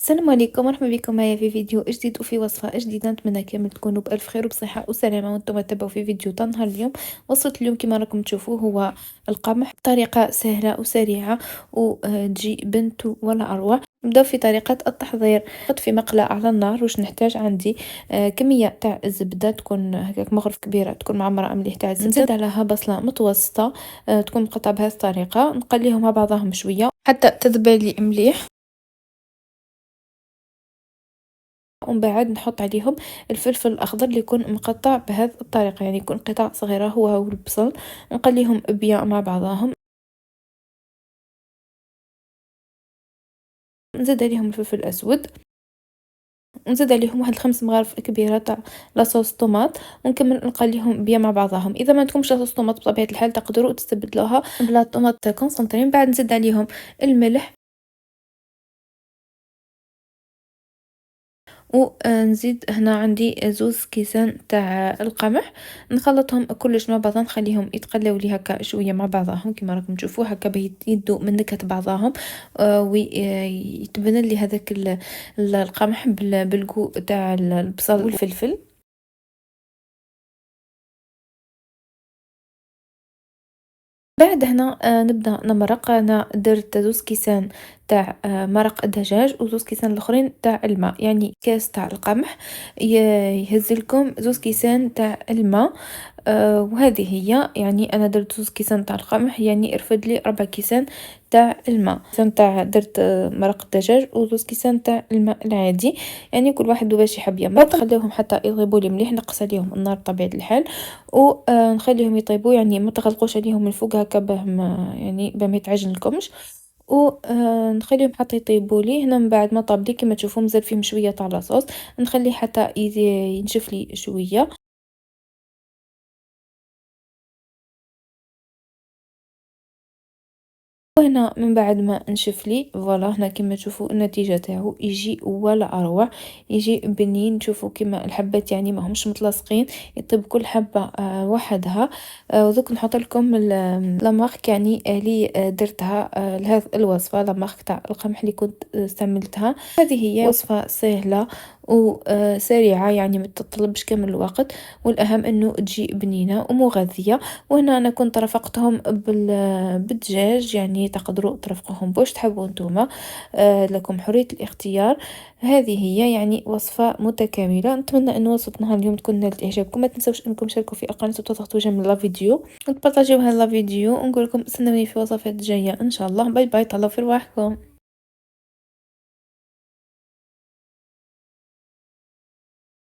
السلام عليكم، مرحبا بكم معايا في فيديو جديد وفي وصفة جديدة. نتمنى كامل تكونوا بألف خير وبصحة وسلامة وانتم تتبعوا في فيديو تاع نهار اليوم. وصفة اليوم كما راكم تشوفوا هو القمح بطريقة سهلة وسريعة وتجي بنت ولا أروع. نبداو في طريقة التحضير. نحط في مقلاة على النار. واش نحتاج؟ عندي كمية تاع الزبدة، تكون هكاك مغرف كبيرة، تكون معمرة مليح تاع الزبدة. نزيد عليها بصلة متوسطة تكون مقطعة بهذه الطريقة. نقليهم مع بعضهم شوية حتى تذبلي مليح، ومن بعد نحط عليهم الفلفل الأخضر اللي يكون مقطع بهذه الطريقة، يعني يكون قطع صغيرة هو والبصل. نقليهم بيان مع بعضهم. نزيد عليهم الفلفل الأسود، ونزيد عليهم واحد 5 مغارف كبيرة تاع لاصوص طوماط، ونكمل نقليهم بيان مع بعضهم. اذا ما عندكمش لاصوص طوماط بطبيعة الحال تقدروا تستبدلوها بلا طوماط كونسونطري. من بعد نزيد عليهم الملح، ونزيد هنا عندي 2 كيسان تاع القمح. نخلطهم كلش مع بعضهم، نخليهم يتقلاو لي هكا شويه مع بعضهم كما راكم تشوفوا هكا باه يدوا من نكهه بعضهم، ويتبنى لي هذاك القمح بالقو تاع البصل والفلفل. بعد هنا نبدا نمرق. انا درت 2 كيسان تاع مرق الدجاج و2 كيسان الاخرين تاع الماء، يعني كاس تاع القمح يهز لكم 2 كيسان تاع الماء. وهذه هي، يعني انا درت 2 كيسان تاع القمح يعني رفد لي 4 كيسان تاع الماء. كيسان تاع درت مرق الدجاج و2 كيسان تاع الماء العادي، يعني كل واحد باش يحب يمرق. نخليهم حتى يطيبوا لي مليح، نقص عليهم النار بطبيعه الحال ونخليهم يطيبوا، يعني ما تغلقوش عليهم من فوق هكا باه ما يعني باه ما يتعجن لكمش. نخليهم حتى يطيبوا لي. هنا من بعد ما طاب لي كما تشوفوا مازال فيهم شويه تاع لاصوص، نخليه حتى ينشف لي شويه. وهنا من بعد ما نشف لي فوالا، هنا كما تشوفوا النتيجه تاعو يجي ولا اروع، يجي بنين. تشوفوا كما الحبات يعني ما همش متلاصقين، يطيب كل حبه وحدها. ودوك نحط لكم لامارك يعني اللي درتها لهذه الوصفه، لامارك تاع القمح اللي كنت استعملتها. هذه هي وصفه سهله وسريعه، يعني ما تطلبش كامل الوقت، والاهم انه تجي بنينه ومغذيه. وهنا انا كنت رافقتهم بالدجاج، يعني تقدروا ترفقوهم بوش تحبوا نتوما، لكم حرية الاختيار. هذه هي يعني وصفة متكاملة. نتمنى ان وصفتنا اليوم تكون نالت اعجابكم. ما تنسوش انكم تشاركوا في القناة وتضغطوا جيم لا فيديو وتبارطاجيو هذا الفيديو، ونقول لكم استنوني في وصفات جاية ان شاء الله. باي باي، تهلاو في رواحكم.